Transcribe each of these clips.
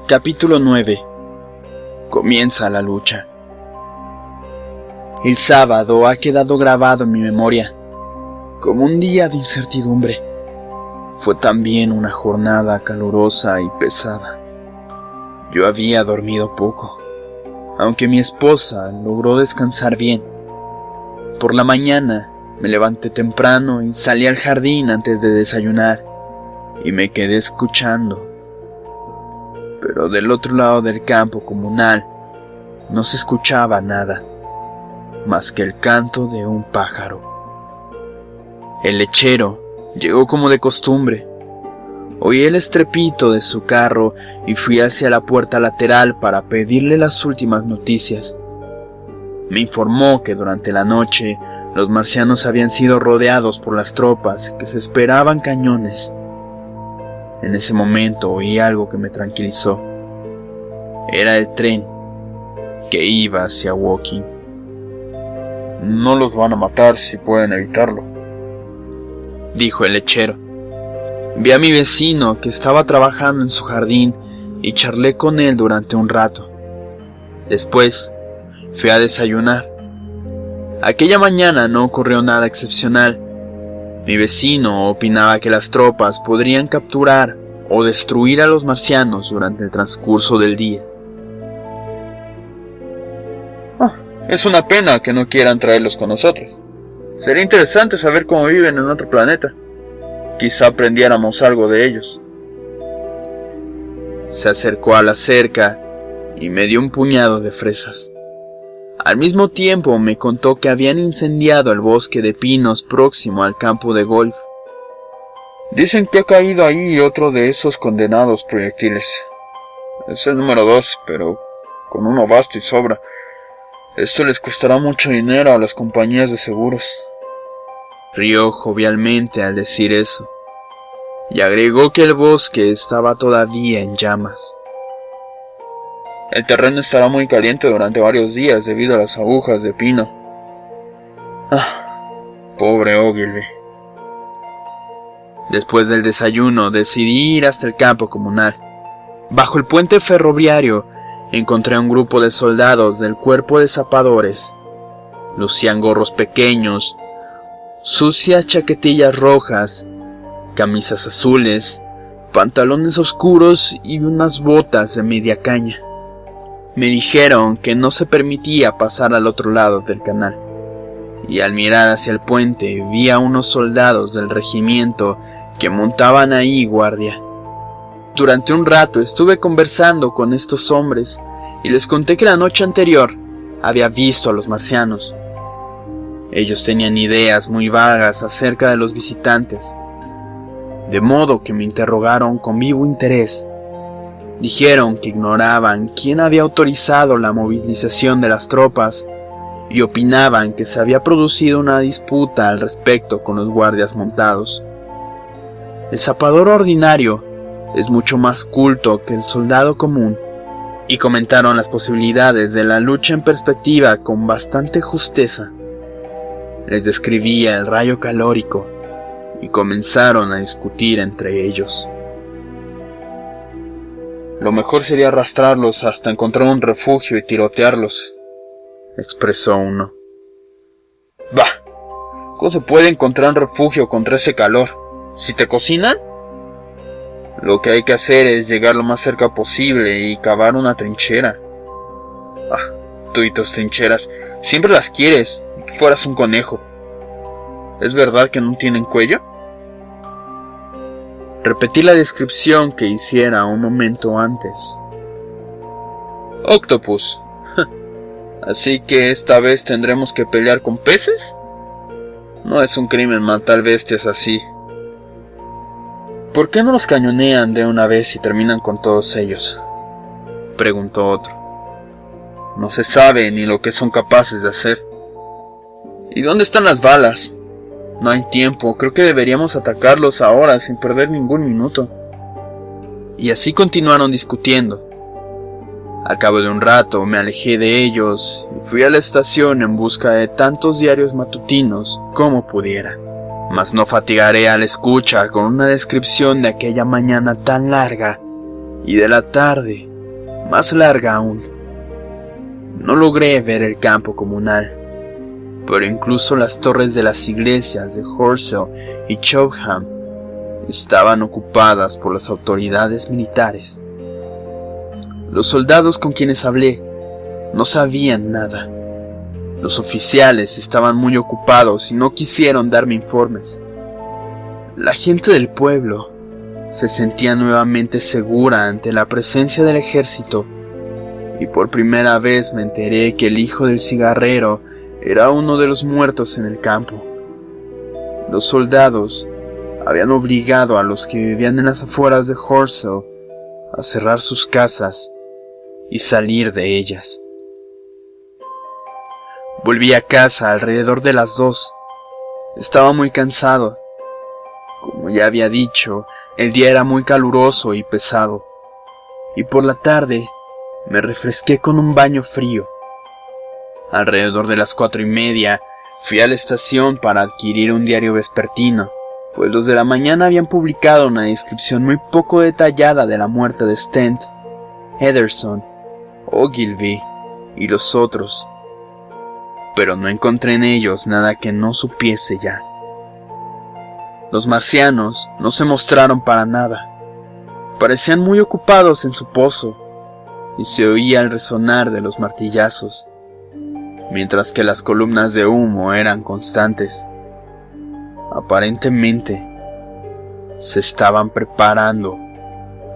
Capítulo 9. Comienza la lucha. El sábado ha quedado grabado en mi memoria como un día de incertidumbre. Fue también una jornada calurosa y pesada. Yo había dormido poco, aunque mi esposa logró descansar bien. Por la mañana me levanté temprano y salí al jardín antes de desayunar y me quedé escuchando. Pero del otro lado del campo comunal no se escuchaba nada más que el canto de un pájaro. El lechero llegó como de costumbre. Oí el estrépito de su carro y fui hacia la puerta lateral para pedirle las últimas noticias. Me informó que durante la noche los marcianos habían sido rodeados por las tropas, que se esperaban cañones. En ese momento oí algo que me tranquilizó. Era el tren que iba hacia Woking. No los van a matar si pueden evitarlo, dijo el lechero. Vi a mi vecino que estaba trabajando en su jardín y charlé con él durante un rato. Después fui a desayunar. Aquella mañana no ocurrió nada excepcional. Mi vecino opinaba que las tropas podrían capturar o destruir a los marcianos durante el transcurso del día. Es una pena que no quieran traerlos con nosotros. Sería interesante saber cómo viven en otro planeta. Quizá aprendiéramos algo de ellos. Se acercó a la cerca y me dio un puñado de fresas. Al mismo tiempo me contó que habían incendiado el bosque de pinos próximo al campo de golf. Dicen que ha caído ahí otro de esos condenados proyectiles. Es el número 2, pero con uno basta y sobra. Esto les costará mucho dinero a las compañías de seguros. Rió jovialmente al decir eso, y agregó que el bosque estaba todavía en llamas. El terreno estará muy caliente durante varios días debido a las agujas de pino. Pobre Ogilvy. Después del desayuno decidí ir hasta el campo comunal. Bajo el puente ferroviario encontré a un grupo de soldados del cuerpo de zapadores. Lucían gorros pequeños, sucias chaquetillas rojas, camisas azules, pantalones oscuros y unas botas de media caña. Me dijeron que no se permitía pasar al otro lado del canal, y al mirar hacia el puente vi a unos soldados del regimiento que montaban ahí guardia. Durante un rato estuve conversando con estos hombres y les conté que la noche anterior había visto a los marcianos. Ellos tenían ideas muy vagas acerca de los visitantes, de modo que me interrogaron con vivo interés. Dijeron que ignoraban quién había autorizado la movilización de las tropas y opinaban que se había producido una disputa al respecto con los guardias montados. El zapador ordinario es mucho más culto que el soldado común, y comentaron las posibilidades de la lucha en perspectiva con bastante justeza. Les describía el rayo calórico y comenzaron a discutir entre ellos. Lo mejor sería arrastrarlos hasta encontrar un refugio y tirotearlos, expresó uno. Bah, ¿cómo se puede encontrar un refugio contra ese calor? ¿Si te cocinan? Lo que hay que hacer es llegar lo más cerca posible y cavar una trinchera. Tú y tus trincheras, siempre las quieres, ni que fueras un conejo. ¿Es verdad que no tienen cuello? Repetí la descripción que hiciera un momento antes. Octopus. ¿Así que esta vez tendremos que pelear con peces? No es un crimen matar bestias así. ¿Por qué no los cañonean de una vez y terminan con todos ellos?, preguntó otro. No se sabe ni lo que son capaces de hacer. ¿Y dónde están las balas? No hay tiempo, creo que deberíamos atacarlos ahora sin perder ningún minuto. Y así continuaron discutiendo. Al cabo de un rato me alejé de ellos y fui a la estación en busca de tantos diarios matutinos como pudiera. Mas no fatigaré a la escucha con una descripción de aquella mañana tan larga y de la tarde más larga aún. No logré ver el campo comunal, pero incluso las torres de las iglesias de Horsell y Chobham estaban ocupadas por las autoridades militares. Los soldados con quienes hablé no sabían nada. Los oficiales estaban muy ocupados y no quisieron darme informes. La gente del pueblo se sentía nuevamente segura ante la presencia del ejército, y por primera vez me enteré que el hijo del cigarrero era uno de los muertos en el campo. Los soldados habían obligado a los que vivían en las afueras de Horsell a cerrar sus casas y salir de ellas. Volví a casa alrededor de las 2. Estaba muy cansado. Como ya había dicho, el día era muy caluroso y pesado, y por la tarde me refresqué con un baño frío. Alrededor de las 4:30 fui a la estación para adquirir un diario vespertino, pues los de la mañana habían publicado una descripción muy poco detallada de la muerte de Stent, Ederson, Ogilvy y los otros, pero no encontré en ellos nada que no supiese ya. Los marcianos no se mostraron para nada. Parecían muy ocupados en su pozo, y se oía el resonar de los martillazos, mientras que las columnas de humo eran constantes. Aparentemente, se estaban preparando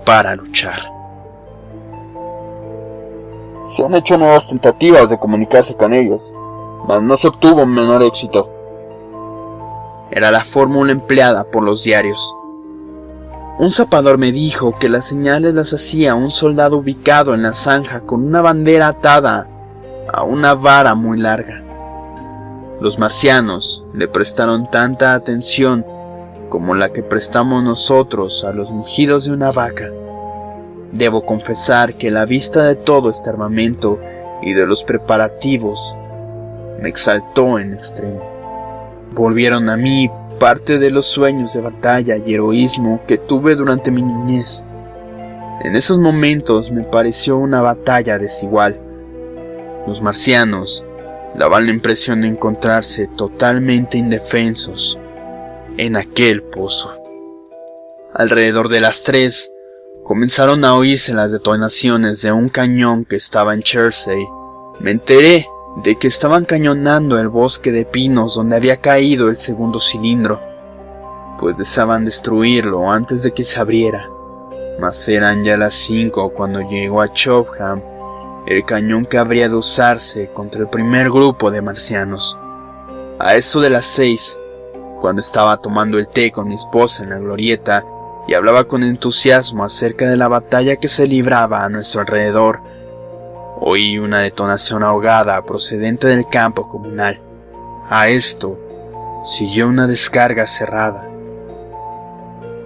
para luchar. Se han hecho nuevas tentativas de comunicarse con ellos, mas no se obtuvo menor éxito. Era la fórmula empleada por los diarios. Un zapador me dijo que las señales las hacía un soldado ubicado en la zanja con una bandera atada a una vara muy larga. Los marcianos le prestaron tanta atención como la que prestamos nosotros a los mugidos de una vaca. Debo confesar que la vista de todo este armamento y de los preparativos me exaltó en extremo. Volvieron a mí parte de los sueños de batalla y heroísmo que tuve durante mi niñez. En esos momentos me pareció una batalla desigual. Los marcianos daban la impresión de encontrarse totalmente indefensos en aquel pozo. Alrededor de las 3 comenzaron a oírse las detonaciones de un cañón que estaba en Chertsey. Me enteré de que estaban cañonando el bosque de pinos donde había caído el segundo cilindro, pues deseaban destruirlo antes de que se abriera. Mas eran ya las 5 cuando llegó a Chobham el cañón que habría de usarse contra el primer grupo de marcianos. A eso de las 6, cuando estaba tomando el té con mi esposa en la glorieta y hablaba con entusiasmo acerca de la batalla que se libraba a nuestro alrededor, oí una detonación ahogada procedente del campo comunal. A esto siguió una descarga cerrada.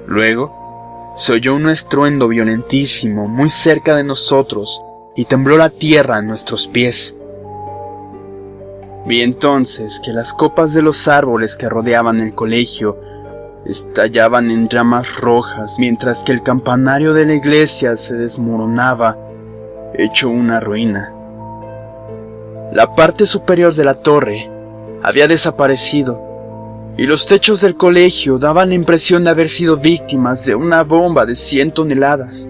Luego se oyó un estruendo violentísimo muy cerca de nosotros y tembló la tierra a nuestros pies. Vi entonces que las copas de los árboles que rodeaban el colegio estallaban en llamas rojas, mientras que el campanario de la iglesia se desmoronaba, hecho una ruina. La parte superior de la torre había desaparecido, y los techos del colegio daban la impresión de haber sido víctimas de una bomba de 100 toneladas.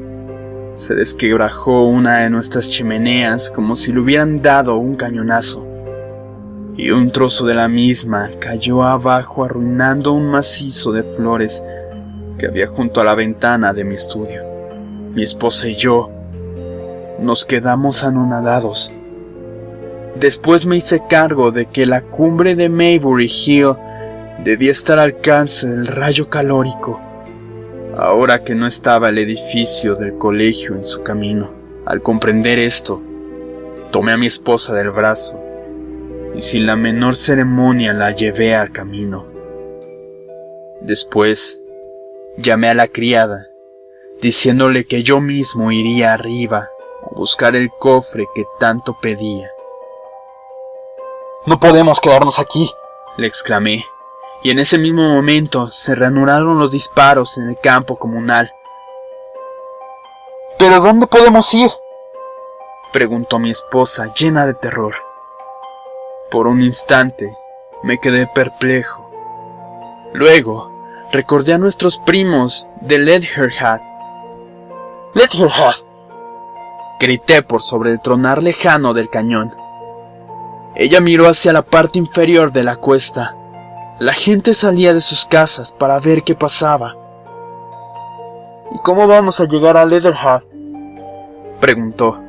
Se desquebrajó una de nuestras chimeneas como si le hubieran dado un cañonazo, y un trozo de la misma cayó abajo arruinando un macizo de flores que había junto a la ventana de mi estudio. Mi esposa y yo nos quedamos anonadados. Después me hice cargo de que la cumbre de Maybury Hill debía estar al alcance del rayo calórico, ahora que no estaba el edificio del colegio en su camino. Al comprender esto, tomé a mi esposa del brazo y sin la menor ceremonia la llevé al camino. Después llamé a la criada, diciéndole que yo mismo iría arriba a buscar el cofre que tanto pedía. «No podemos quedarnos aquí», le exclamé, y en ese mismo momento se reanudaron los disparos en el campo comunal. «¿Pero dónde podemos ir?», preguntó mi esposa, llena de terror. Por un instante me quedé perplejo. Luego recordé a nuestros primos de Leatherhead. ¡Leatherhead!, grité por sobre el tronar lejano del cañón. Ella miró hacia la parte inferior de la cuesta. La gente salía de sus casas para ver qué pasaba. ¿Y cómo vamos a llegar a Leatherhead?, preguntó.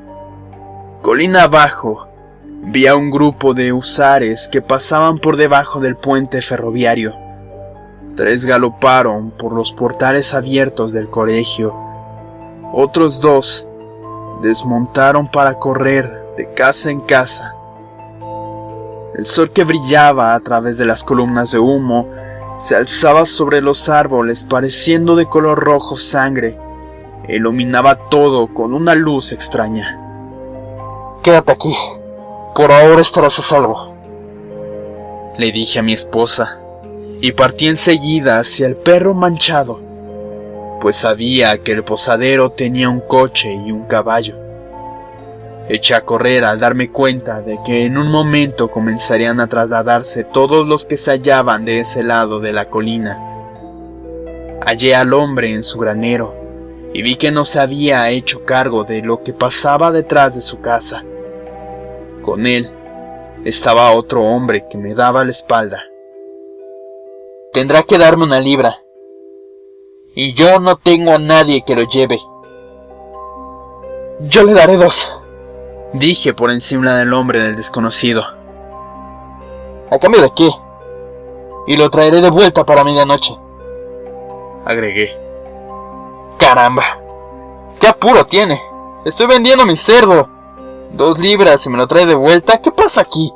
Colina abajo, vi a un grupo de husares que pasaban por debajo del puente ferroviario. 3 galoparon por los portales abiertos del colegio. Otros 2 desmontaron para correr de casa en casa. El sol que brillaba a través de las columnas de humo se alzaba sobre los árboles pareciendo de color rojo sangre e iluminaba todo con una luz extraña. «Quédate aquí, por ahora estarás a salvo», le dije a mi esposa, y partí enseguida hacia el Perro Manchado, pues sabía que el posadero tenía un coche y un caballo. Eché a correr al darme cuenta de que en un momento comenzarían a trasladarse todos los que se hallaban de ese lado de la colina. Hallé al hombre en su granero y vi que no se había hecho cargo de lo que pasaba detrás de su casa. Con él estaba otro hombre que me daba la espalda. «Tendrá que darme 1 libra, y yo no tengo a nadie que lo lleve». «Yo le daré 2», dije por encima del hombre del desconocido. «¿A cambio de qué? Y lo traeré de vuelta para medianoche», agregué. «Caramba, qué apuro tiene. Estoy vendiendo mi cerdo. 2 libras y me lo trae de vuelta. ¿Qué pasa aquí?».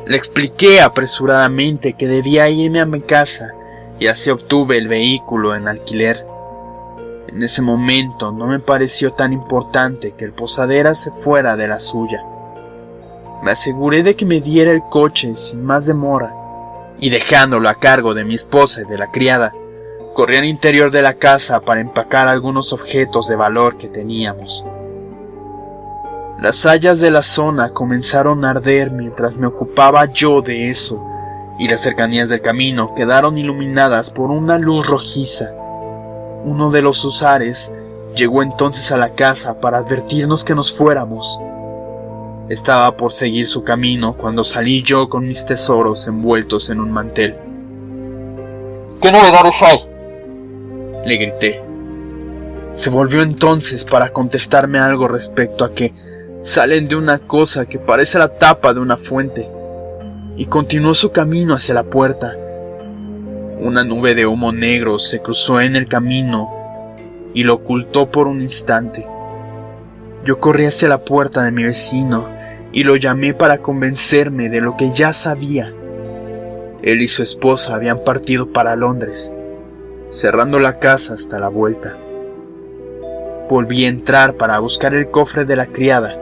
Le expliqué apresuradamente que debía irme a mi casa y así obtuve el vehículo en alquiler. En ese momento no me pareció tan importante que el posadera se fuera de la suya. Me aseguré de que me diera el coche sin más demora, y dejándolo a cargo de mi esposa y de la criada, corrí al interior de la casa para empacar algunos objetos de valor que teníamos. Las hayas de la zona comenzaron a arder mientras me ocupaba yo de eso, y las cercanías del camino quedaron iluminadas por una luz rojiza. Uno de los husares llegó entonces a la casa para advertirnos que nos fuéramos. Estaba por seguir su camino cuando salí yo con mis tesoros envueltos en un mantel. «¿Qué novedades hay?», le grité. Se volvió entonces para contestarme algo respecto a que salen de una cosa que parece la tapa de una fuente, y continuó su camino hacia la puerta. Una nube de humo negro se cruzó en el camino y lo ocultó por un instante. Yo corrí hacia la puerta de mi vecino y lo llamé para convencerme de lo que ya sabía. Él y su esposa habían partido para Londres, cerrando la casa hasta la vuelta. Volví a entrar para buscar el cofre de la criada.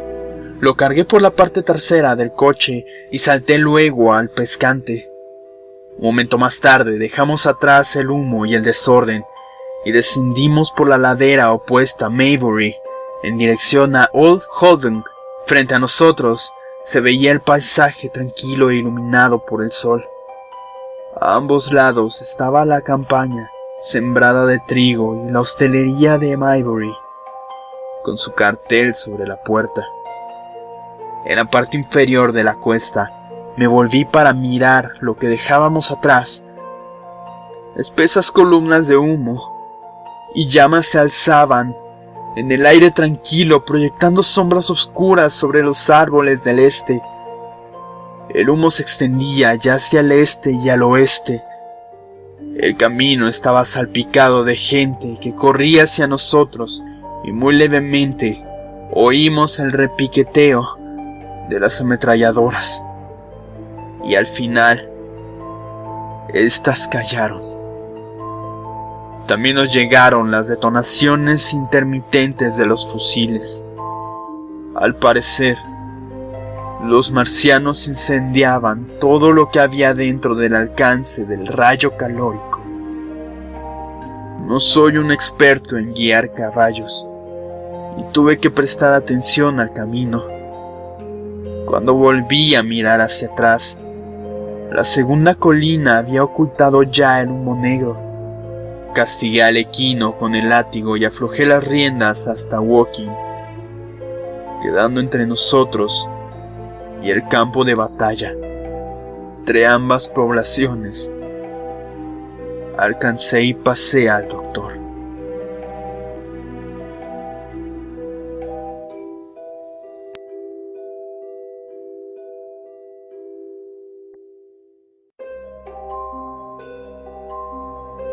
Lo cargué por la parte trasera del coche y salté luego al pescante. Un momento más tarde dejamos atrás el humo y el desorden y descendimos por la ladera opuesta a Maybury en dirección a Old Holding. Frente a nosotros se veía el paisaje tranquilo e iluminado por el sol. A ambos lados estaba la campaña sembrada de trigo y la hostelería de Maybury, con su cartel sobre la puerta. En la parte inferior de la cuesta me volví para mirar lo que dejábamos atrás. Espesas columnas de humo y llamas se alzaban en el aire tranquilo, proyectando sombras oscuras sobre los árboles del este. El humo se extendía ya hacia el este y al oeste. El camino estaba salpicado de gente que corría hacia nosotros y muy levemente oímos el repiqueteo de las ametralladoras. Y al final, estas callaron. También nos llegaron las detonaciones intermitentes de los fusiles. Al parecer, los marcianos incendiaban todo lo que había dentro del alcance del rayo calórico. No soy un experto en guiar caballos, y tuve que prestar atención al camino. Cuando volví a mirar hacia atrás, la segunda colina había ocultado ya el humo negro. Castigué al equino con el látigo y aflojé las riendas hasta Woking, quedando entre nosotros y el campo de batalla. Entre ambas poblaciones, alcancé y pasé al doctor.